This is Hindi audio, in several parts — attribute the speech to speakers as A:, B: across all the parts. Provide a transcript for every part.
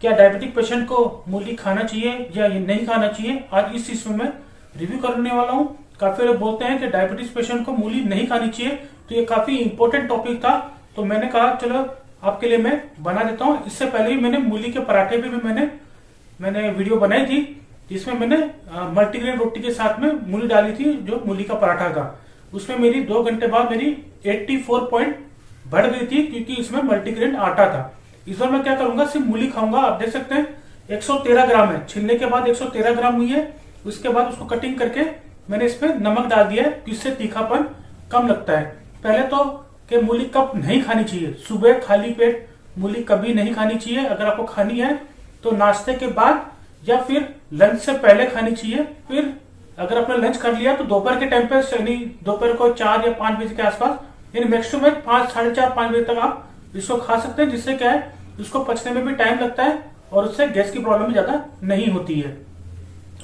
A: क्या डायबिटिक पेशेंट को मूली खाना चाहिए या ये नहीं खाना चाहिए, आज इस चीज में मैं रिव्यू करने वाला हूँ। काफी लोग बोलते हैं कि डायबिटीज पेशेंट को मूली नहीं खानी चाहिए, तो ये काफी इंपॉर्टेंट टॉपिक था, तो मैंने कहा चलो आपके लिए मैं बना देता हूँ। इससे पहले भी मैंने मूली के पराठे पे भी मैंने वीडियो बनाई थी, जिसमें मैंने मल्टीग्रेन रोटी के साथ में मूली डाली थी, जो मूली का पराठा था। उसमें मेरी 2 घंटे बाद मेरी 84 पॉइंट बढ़ गई थी, क्योंकि इसमें मल्टीग्रेन आटा था। इस बार मैं क्या करूंगा, सिर्फ मूली खाऊंगा। आप देख सकते हैं 113 ग्राम है, छिलने के बाद 113 ग्राम हुई है। उसके बाद उसको कटिंग करके मैंने इसमें नमक डाल दिया है, जिससे तीखापन कम लगता है। पहले तो कि मूली कब नहीं खानी चाहिए, सुबह खाली पेट मूली कभी नहीं खानी चाहिए। अगर आपको खानी है तो नाश्ते के बाद या फिर लंच से पहले खानी चाहिए। फिर अगर आपने लंच कर लिया तो दोपहर के टाइम पे, यानी दोपहर को 4 या 5 बजे के आसपास, यानी मैक्सिमम 5, साढ़े 4, 5 बजे तक आप इसको खा सकते हैं, जिससे क्या है इसको पचने में भी टाइम लगता है और उससे गैस की प्रॉब्लम भी ज्यादा नहीं होती है।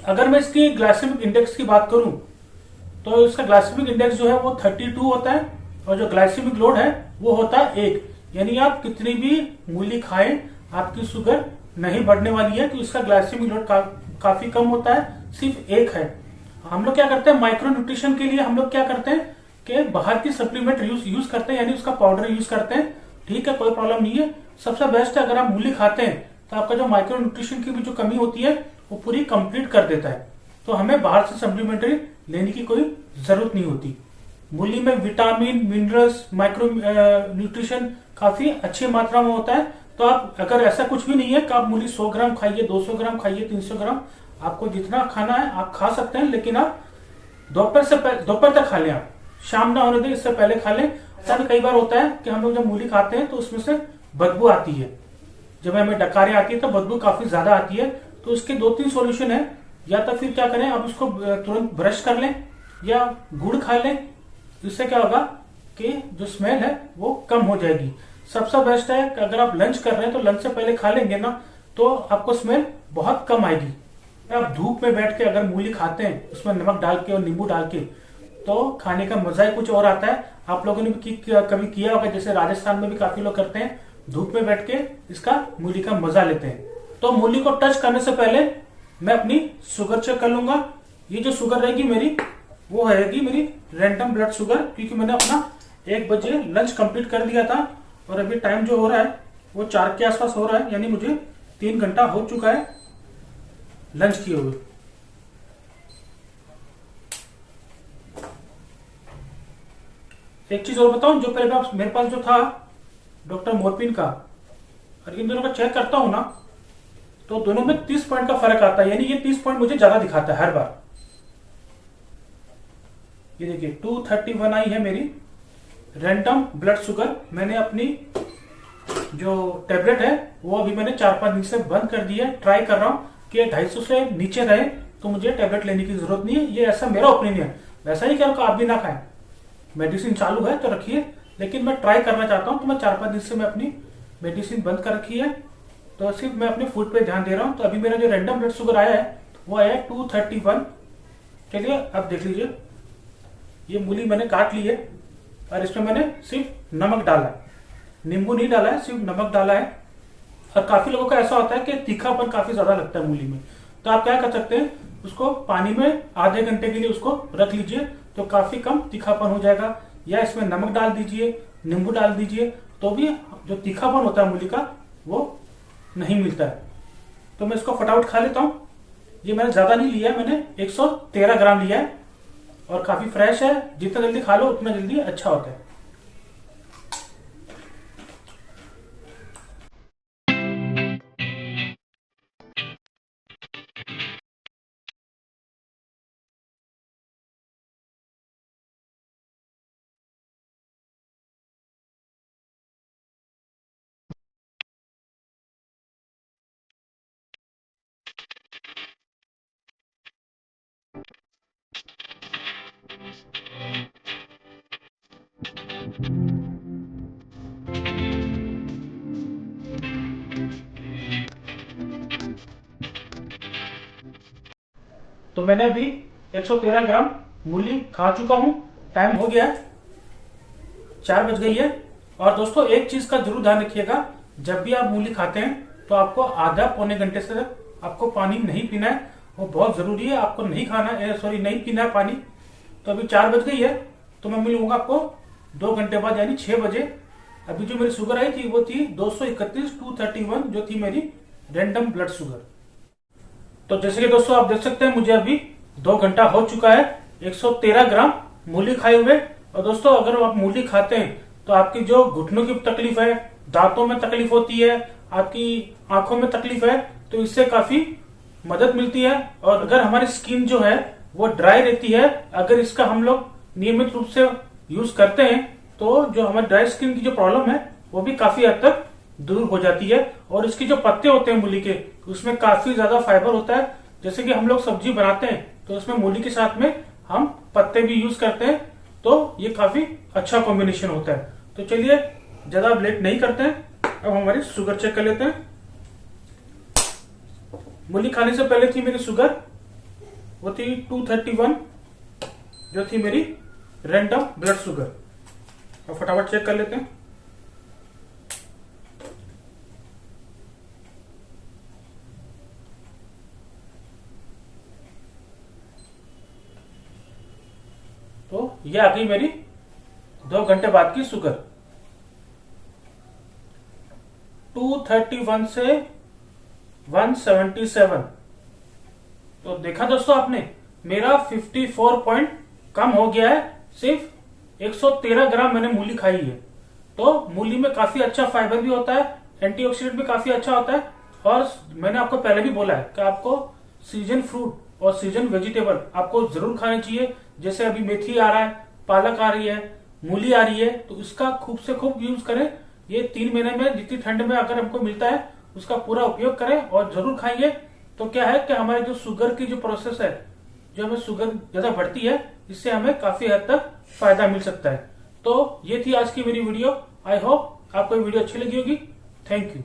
A: अगर मैं इसकी ग्लाइसेमिक इंडेक्स की बात करूं तो इसका ग्लाइसेमिक इंडेक्स जो है वो 32 होता है, और जो ग्लाइसेमिक लोड है वो होता है 1। यानी आप कितनी भी मूली खाएं आपकी शुगर नहीं बढ़ने वाली है, तो इसका ग्लाइसेमिक लोड काफी कम होता है, सिर्फ 1 है। हम लोग क्या करते हैं, माइक्रो न्यूट्रिशन के लिए हम लोग क्या करते हैं कि बाहर की सप्लीमेंट यूज करते हैं, यानी उसका पाउडर यूज करते हैं। ठीक है, कोई प्रॉब्लम नहीं है, सबसे बेस्ट है अगर आप मूली खाते हैं तो आपका जो माइक्रो न्यूट्रिशन की भी जो कमी होती है वो पूरी कंप्लीट कर देता है। तो हमें बाहर से सप्लीमेंट्री लेने की कोई जरूरत नहीं होती। मूली में विटामिन, मिनरल्स, माइक्रो न्यूट्रिशन काफी अच्छी मात्रा में होता है। तो आप अगर ऐसा कुछ भी नहीं है कि आप मूली 100 ग्राम खाइए, 200 ग्राम खाइए, 300 ग्राम, आपको जितना खाना है आप खा सकते हैं, लेकिन आप दोपहर तक खा लें। आप शाम ना होने दें, इससे पहले खा लें। ऐसा भी कई बार होता है कि हम लोग जब मूली खाते हैं तो उसमें से बदबू आती है, जब हमें डकारें आती है तो बदबू काफी ज्यादा आती है। तो इसके 2-3 सॉल्यूशन है। या तो फिर क्या करें, आप उसको तुरंत ब्रश कर लें या गुड़ खा लें। इससे क्या होगा कि जो स्मेल है वो कम हो जाएगी। सबसे बेस्ट है कि अगर आप लंच कर रहे हैं तो लंच से पहले खा लेंगे ना, तो आपको स्मेल बहुत कम आएगी। आप धूप में बैठ के अगर मूली खाते हैं उसमें नमक डाल के और नींबू डाल के, तो खाने का मजा ही कुछ और आता है। आप लोगों ने भी कभी किया होगा, जैसे राजस्थान में भी काफी लोग करते हैं, धूप में बैठ के इसका मूली का मजा लेते हैं। तो मूली को टच करने से पहले मैं अपनी शुगर चेक कर लूंगा। ये जो शुगर रहेगी मेरी, वो रहेगी मेरी रैंडम ब्लड शुगर, क्योंकि मैंने अपना 1 बजे लंच कंप्लीट कर दिया था और अभी टाइम जो हो रहा है वो 4 के आसपास हो रहा है, यानी मुझे 3 घंटा हो चुका है लंच किए हुए। एक चीज और बताऊं, जो पहले मेरे पास जो था डॉक्टर मोरपिन का, और इन दोनों का चेक करता हूं ना, तो दोनों में 30 पॉइंट का फर्क आता है। यानी ये 30 पॉइंट मुझे ज्यादा दिखाता है हर बार। ये देखिए 231 आई है मेरी रैंडम ब्लड शुगर। मैंने अपनी जो टेबलेट है वो अभी मैंने 4-5 दिन से बंद कर दी है। ट्राई कर रहा हूँ कि 250 से नीचे रहे तो मुझे टेबलेट लेने की जरूरत नहीं है। ये ऐसा मेरा ओपिनियन, वैसा ही क्या आप भी ना खाएं, मेडिसिन चालू है तो रखिए, लेकिन मैं ट्राई करना चाहता हूँ। तो मैं 4-5 दिन से मैं अपनी मेडिसिन बंद कर रखी है, तो सिर्फ मैं अपने फूड पे ध्यान दे रहा हूँ। तो अभी मेरा जो रैंडम ब्लड शुगर आया है वो आया है 231। चलिए अब देख लीजिए, ये मूली मैंने काट ली है और इसमें मैंने सिर्फ नमक डाला है, नींबू नहीं डाला है, सिर्फ नमक डाला है। और काफी लोगों का ऐसा होता है कि तीखापन काफी ज्यादा लगता है मूली में, तो आप क्या कर सकते हैं, उसको पानी में आधे घंटे के लिए उसको रख लीजिए, तो काफी कम तीखापन हो जाएगा। या इसमें नमक डाल दीजिए, नींबू डाल दीजिए, तो भी जो तीखापन होता है मूली का वो नहीं मिलता है। तो मैं इसको फटाफट खा लेता हूँ। ये मैंने ज्यादा नहीं लिया है, मैंने 113 ग्राम लिया है और काफी फ्रेश है। जितना जल्दी खा लो उतना जल्दी अच्छा होता है। तो मैंने अभी 113 ग्राम मूली खा चुका हूं। टाइम हो गया है, 4 बज गई है। और दोस्तों एक चीज का जरूर ध्यान रखिएगा, जब भी आप मूली खाते हैं तो आपको आधा पौने घंटे से आपको पानी नहीं पीना है, वो बहुत जरूरी है। आपको नहीं खाना सॉरी नहीं पीना है पानी। तो अभी 4 बज गई है, तो मैं मिलूंगा आपको 2 घंटे बाद यानी 6 बजे। अभी जो मेरी शुगर आई थी वो थी 231 जो थी मेरी रैंडम ब्लड शुगर। तो जैसे कि दोस्तों आप देख सकते हैं मुझे अभी 2 घंटा हो चुका है। 113 ग्राम मूली खाए हुए। और दोस्तों अगर आप मूली खाते हैं तो आपकी जो घुटनों की तकलीफ है, दांतों में तकलीफ होती है, आपकी आंखों में तकलीफ है, तो इससे काफी मदद मिलती है। और अगर हमारी स्किन जो है वो ड्राई रहती है, अगर इसका हम लोग नियमित रूप से यूज करते हैं तो जो हमारी ड्राई स्किन की जो प्रॉब्लम है वो भी काफी हद तक दूर हो जाती है। और इसके जो पत्ते होते हैं मूली के, उसमें काफी ज्यादा फाइबर होता है। जैसे कि हम लोग सब्जी बनाते हैं तो उसमें मूली के साथ में हम पत्ते भी यूज करते हैं, तो ये काफी अच्छा कॉम्बिनेशन होता है। तो चलिए ज्यादा लेट नहीं करते हैं, अब हमारी शुगर चेक कर लेते हैं। मूली खाने से पहले थी मेरी शुगर वो थी 231 जो थी मेरी रैंडम ब्लड शुगर। अब फटाफट चेक कर लेते हैं। तो ये आ गई मेरी 2 घंटे बाद की शुगर। 231 से 177। तो देखा दोस्तों आपने, मेरा 54 पॉइंट कम हो गया है। सिर्फ 113 ग्राम मैंने मूली खाई है। तो मूली में काफी अच्छा फाइबर भी होता है, एंटीऑक्सीडेंट भी काफी अच्छा होता है। और मैंने आपको पहले भी बोला है कि आपको सीजन फ्रूट और सीजन वेजिटेबल आपको जरूर खाने चाहिए। जैसे अभी मेथी आ रहा है, पालक आ रही है, मूली आ रही है, तो इसका खूब से खूब यूज करें। ये 3 महीने में जितनी ठंड में अगर हमको मिलता है उसका पूरा उपयोग करें और जरूर खाइए। तो क्या है कि हमारे जो शुगर की जो प्रोसेस है, जो हमें शुगर ज्यादा बढ़ती है, इससे हमें काफी हद तक फायदा मिल सकता है। तो ये थी आज की मेरी वीडियो। आई होप आपको वीडियो अच्छी लगी होगी। Thank you.